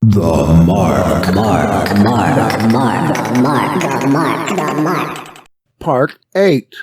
The Mark. Part 8.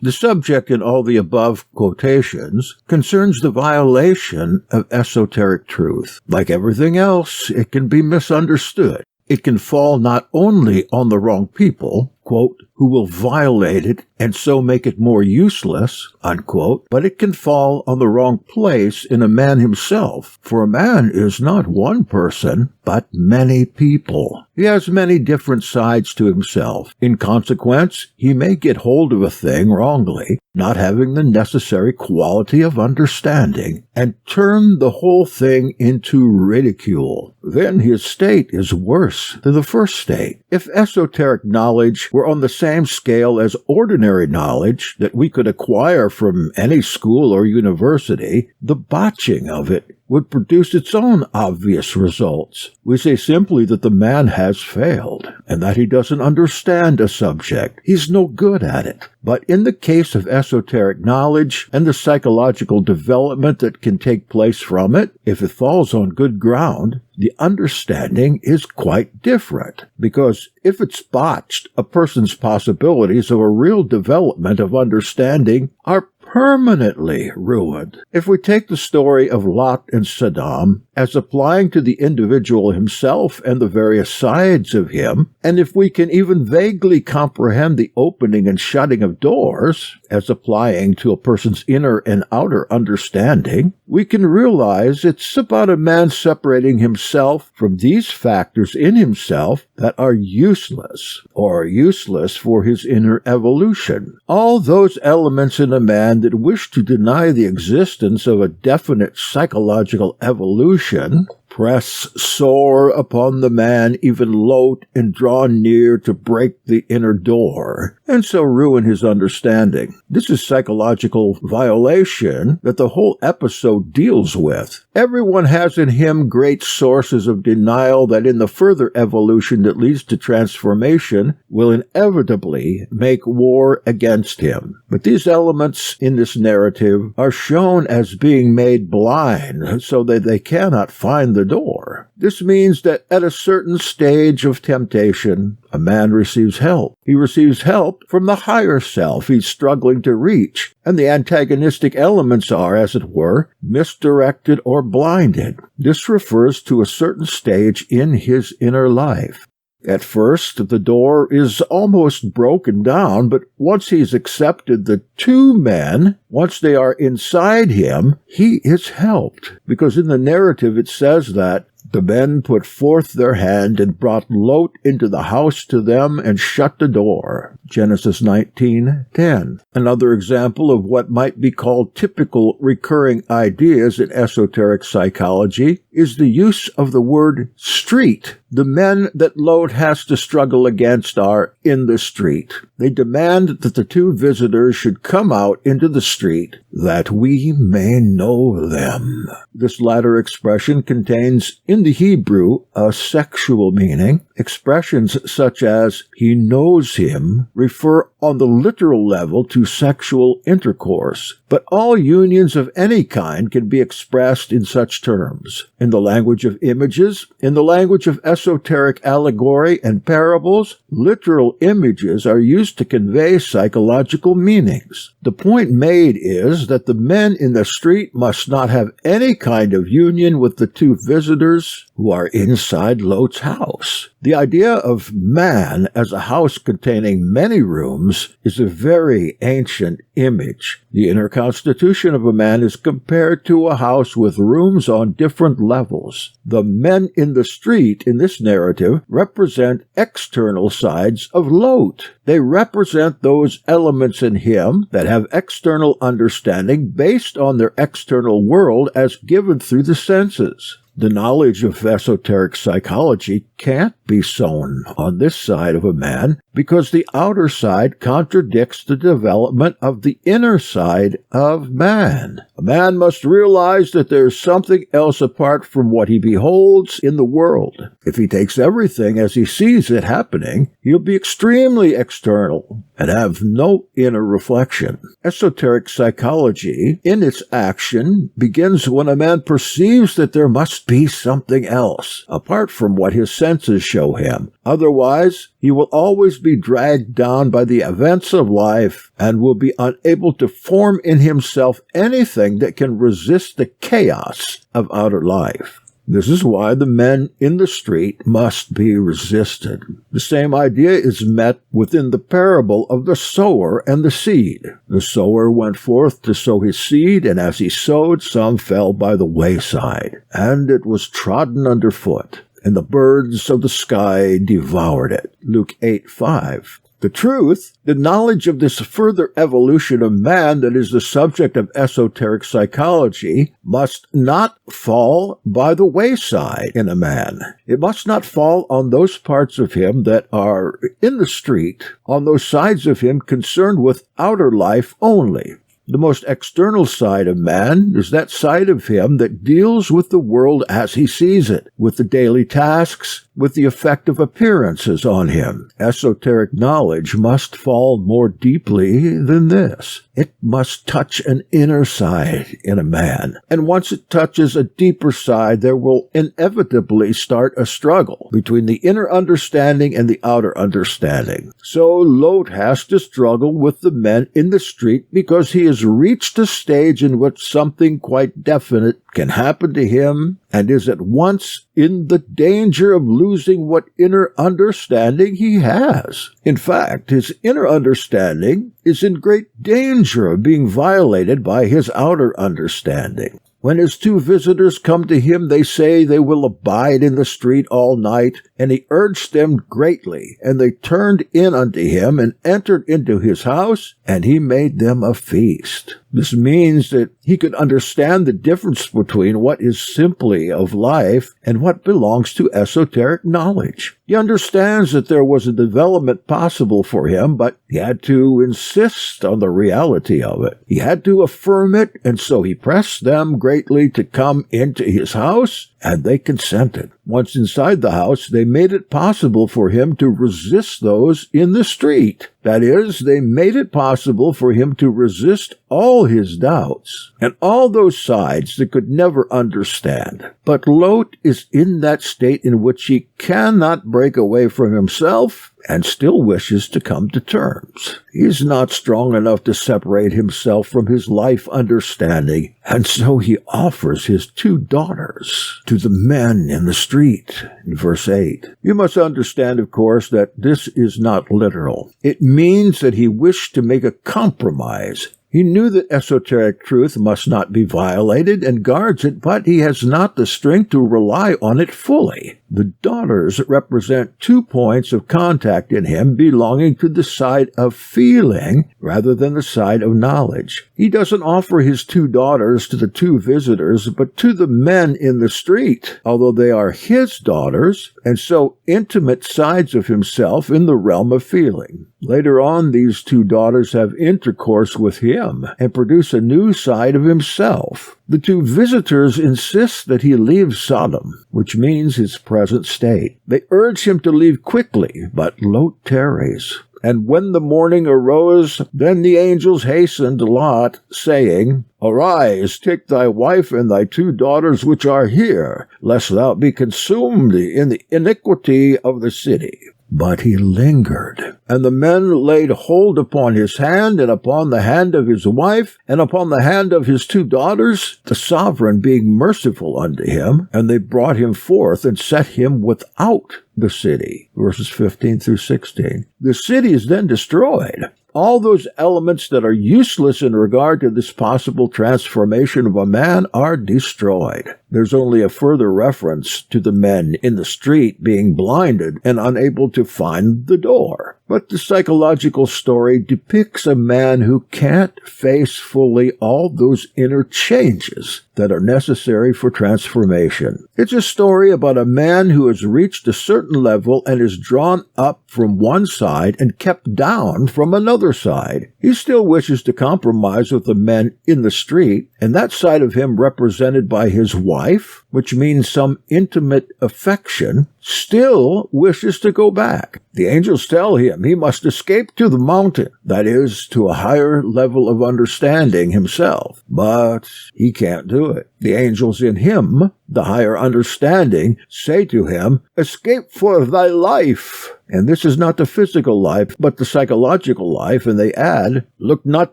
The subject in all the above quotations concerns the violation of esoteric truth. Like everything else, it can be misunderstood. It can fall not only on the wrong people, quote, who will violate it and so make it more useless, unquote, but it can fall on the wrong place in a man himself, for a man is not one person, but many people. He has many different sides to himself. In consequence, he may get hold of a thing wrongly, not having the necessary quality of understanding, and turn the whole thing into ridicule. Then his state is worse than the first state. If esoteric knowledge were on the same scale as ordinary knowledge that we could acquire from any school or university, the botching of it would produce its own obvious results. We say simply that the man has failed, and that he doesn't understand a subject. He's no good at it. But in the case of esoteric knowledge and the psychological development that can take place from it, if it falls on good ground, the understanding is quite different. Because if it's botched, a person's possibilities of a real development of understanding are permanently ruined. If we take the story of Lot and Saddam as applying to the individual himself and the various sides of him, and if we can even vaguely comprehend the opening and shutting of doors as applying to a person's inner and outer understanding, we can realize it's about a man separating himself from these factors in himself that are useless, or useless for his inner evolution. All those elements in a man that wish to deny the existence of a definite psychological evolution press sore upon the man, even loat and draw near to break the inner door, and so ruin his understanding. This is psychological violation that the whole episode deals with. Everyone has in him great sources of denial that in the further evolution that leads to transformation will inevitably make war against him. But these elements in this narrative are shown as being made blind so that they cannot find the door. This means that at a certain stage of temptation, a man receives help. He receives help from the higher self he's struggling to reach, and the antagonistic elements are, as it were, misdirected or blinded. This refers to a certain stage in his inner life. At first, the door is almost broken down, but once he's accepted the two men, once they are inside him, he is helped. Because in the narrative it says that the men put forth their hand and brought Lot into the house to them and shut the door. Genesis 19:10. Another example of what might be called typical recurring ideas in esoteric psychology is the use of the word street. The men that Lot has to struggle against are in the street. They demand that the two visitors should come out into the street, that we may know them. This latter expression contains, in the Hebrew, a sexual meaning. Expressions such as, he knows him, refer on the literal level to sexual intercourse. But all unions of any kind can be expressed in such terms. In the language of images, in the language of esoteric allegory and parables, literal images are used to convey psychological meanings. The point made is that the men in the street must not have any kind of union with the two visitors who are inside Lot's house. The idea of man as a house containing many rooms is a very ancient image. The inner constitution of a man is compared to a house with rooms on different levels. The men in the street in this narrative represent external sides of Lot. They represent those elements in him that have external understanding based on their external world as given through the senses. The knowledge of esoteric psychology can't be sown on this side of a man because the outer side contradicts the development of the inner side of man. A man must realize that there is something else apart from what he beholds in the world. If he takes everything as he sees it happening, he'll be extremely external and have no inner reflection. Esoteric psychology, in its action, begins when a man perceives that there must be something else, apart from what his senses show him. Otherwise, he will always be dragged down by the events of life and will be unable to form in himself anything that can resist the chaos of outer life. This is why the men in the street must be resisted. The same idea is met within the parable of the sower and the seed. The sower went forth to sow his seed, and as he sowed, some fell by the wayside, and it was trodden underfoot, and the birds of the sky devoured it. Luke 8:5. The truth, the knowledge of this further evolution of man that is the subject of esoteric psychology, must not fall by the wayside in a man. It must not fall on those parts of him that are in the street, on those sides of him concerned with outer life only. The most external side of man is that side of him that deals with the world as he sees it, with the daily tasks, with the effect of appearances on him. Esoteric knowledge must fall more deeply than this. It must touch an inner side in a man. And once it touches a deeper side, there will inevitably start a struggle between the inner understanding and the outer understanding. So Lot has to struggle with the men in the street because he has reached a stage in which something quite definite can happen to him and is at once in the danger of losing what inner understanding he has. In fact, his inner understanding is in great danger of being violated by his outer understanding. When his two visitors come to him, they say they will abide in the street all night, and he urged them greatly, and they turned in unto him and entered into his house, and he made them a feast. This means that he could understand the difference between what is simply of life and what belongs to esoteric knowledge. He understands that there was a development possible for him, but he had to insist on the reality of it. He had to affirm it, and so he pressed them greatly to come into his house, and they consented. Once inside the house, they made it possible for him to resist those in the street. That is, they made it possible for him to resist all his doubts and all those sides that could never understand. But Lot is in that state in which he cannot break away from himself and still wishes to come to terms. He is not strong enough to separate himself from his life understanding, and so he offers his two daughters to the men in the street. In verse 8, you must understand, of course, that this is not literal. It means that he wished to make a compromise. He knew that esoteric truth must not be violated and guards it, but he has not the strength to rely on it fully. The daughters represent 2 points of contact in him belonging to the side of feeling rather than the side of knowledge. He doesn't offer his 2 daughters to the 2 visitors, but to the men in the street, although they are his daughters, and so intimate sides of himself in the realm of feeling. Later on, these 2 daughters have intercourse with him and produce a new side of himself. The 2 visitors insist that he leave Sodom, which means his present state. They urge him to leave quickly, but Lot tarries. And when the morning arose, then the angels hastened Lot, saying, Arise, take thy wife and thy 2 daughters which are here, lest thou be consumed in the iniquity of the city. But he lingered, and the men laid hold upon his hand, and upon the hand of his wife, and upon the hand of his 2 daughters, the sovereign being merciful unto him, and they brought him forth, and set him without the city. Verses 15 through 16. The city is then destroyed. All those elements that are useless in regard to this possible transformation of a man are destroyed. There's only a further reference to the men in the street being blinded and unable to find the door. But the psychological story depicts a man who can't face fully all those inner changes that are necessary for transformation. It's a story about a man who has reached a certain level and is drawn up from one side and kept down from another side. He still wishes to compromise with the men in the street, and that side of him represented by his wife, which means some intimate affection, still wishes to go back. The angels tell him he must escape to the mountain, that is, to a higher level of understanding himself. But he can't do it. The angels in him, the higher understanding, say to him, "Escape for thy life." And this is not the physical life, but the psychological life, and they add, "Look not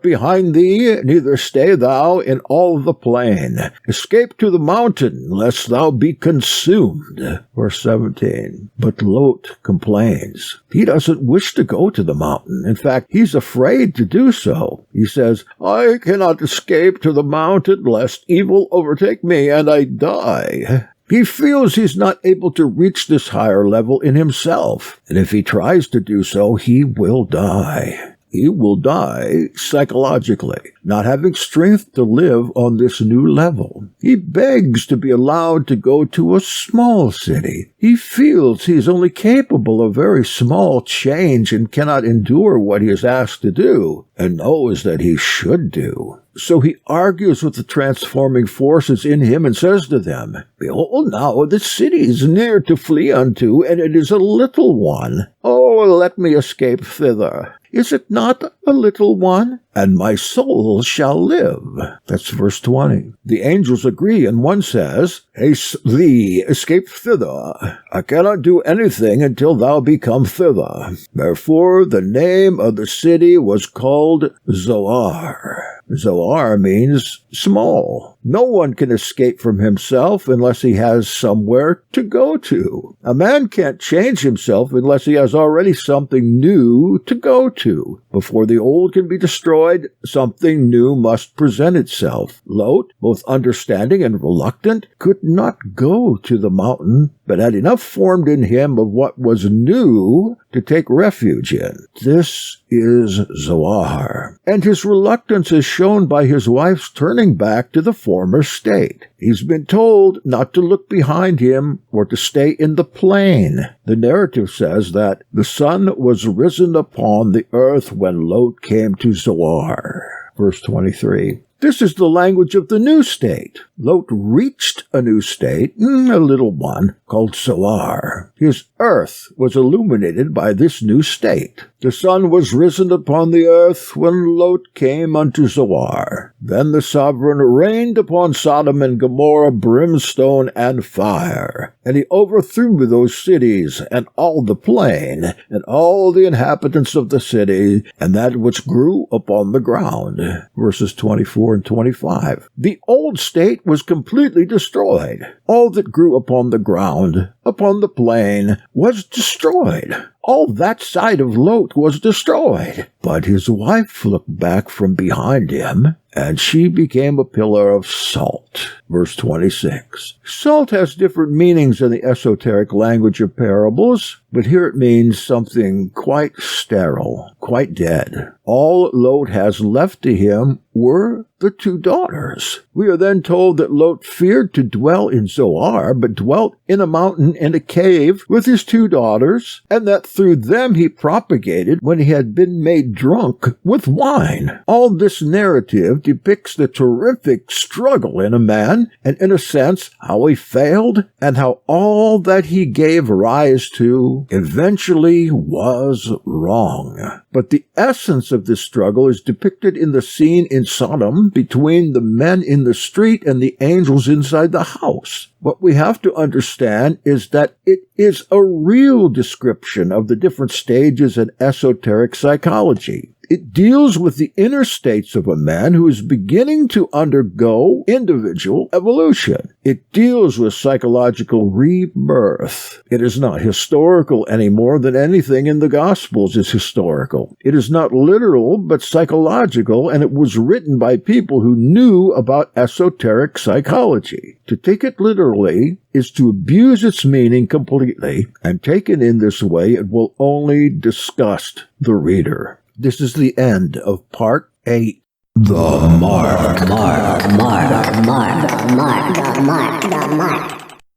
behind thee, neither stay thou in all the plain. Escape to the mountain, lest thou be consumed." Verse 17. But Lot complains. He doesn't wish to go to the mountain. In fact, he's afraid to do so. He says, "I cannot escape to the mountain, lest evil overtake me and I die." He feels he's not able to reach this higher level in himself, and if he tries to do so, he will die. He will die psychologically, not having strength to live on this new level. He begs to be allowed to go to a small city. He feels he is only capable of very small change and cannot endure what he is asked to do, and knows that he should do. So he argues with the transforming forces in him and says to them, "Behold now, the city is near to flee unto, and it is a little one. Oh, let me escape thither. Is it not a little one? And my soul shall live." That's verse 20. The angels agree, and one says, "Haste thee, escape thither. I cannot do anything until thou be come thither." Therefore the name of the city was called Zoar. Zoar means small. No one can escape from himself unless he has somewhere to go to. A man can't change himself unless he has already something new to go to. Before the old can be destroyed, something new must present itself. Lot, both understanding and reluctant, could not go to the mountain, but had enough formed in him of what was new to take refuge in. This is Zoar. And his reluctance is shown by his wife's turning back to the former state. He's been told not to look behind him or to stay in the plain. The narrative says that the sun was risen upon the earth when Lot came to Zoar. Verse 23. This is the language of the new state. Lot reached a new state, a little one, called Zoar. His earth was illuminated by this new state. The sun was risen upon the earth when Lot came unto Zoar. Then the sovereign rained upon Sodom and Gomorrah brimstone and fire. And he overthrew those cities, and all the plain, and all the inhabitants of the city, and that which grew upon the ground. Verses 24 and 25. The old state was completely destroyed. All that grew upon the ground, upon the plain, was destroyed. All that side of Lot was destroyed. But his wife looked back from behind him, and she became a pillar of salt. Verse 26. Salt has different meanings in the esoteric language of parables, but here it means something quite sterile, quite dead. All Lot has left to him were the two daughters. We are then told that Lot feared to dwell in Zoar, but dwelt in a mountain in a cave with his two daughters, and that through them he propagated when he had been made drunk with wine. All this narrative depicts the terrific struggle in a man, and in a sense how he failed, and how all that he gave rise to eventually was wrong. But the essence of this struggle is depicted in the scene in Sodom between the men in the street and the angels inside the house. What we have to understand is that it is a real description of the different stages in esoteric psychology. It deals with the inner states of a man who is beginning to undergo individual evolution. It deals with psychological rebirth. It is not historical any more than anything in the Gospels is historical. It is not literal, but psychological, and it was written by people who knew about esoteric psychology. To take it literally is to abuse its meaning completely, and taken in this way, it will only disgust the reader. This is the end of Part 8. The Mark.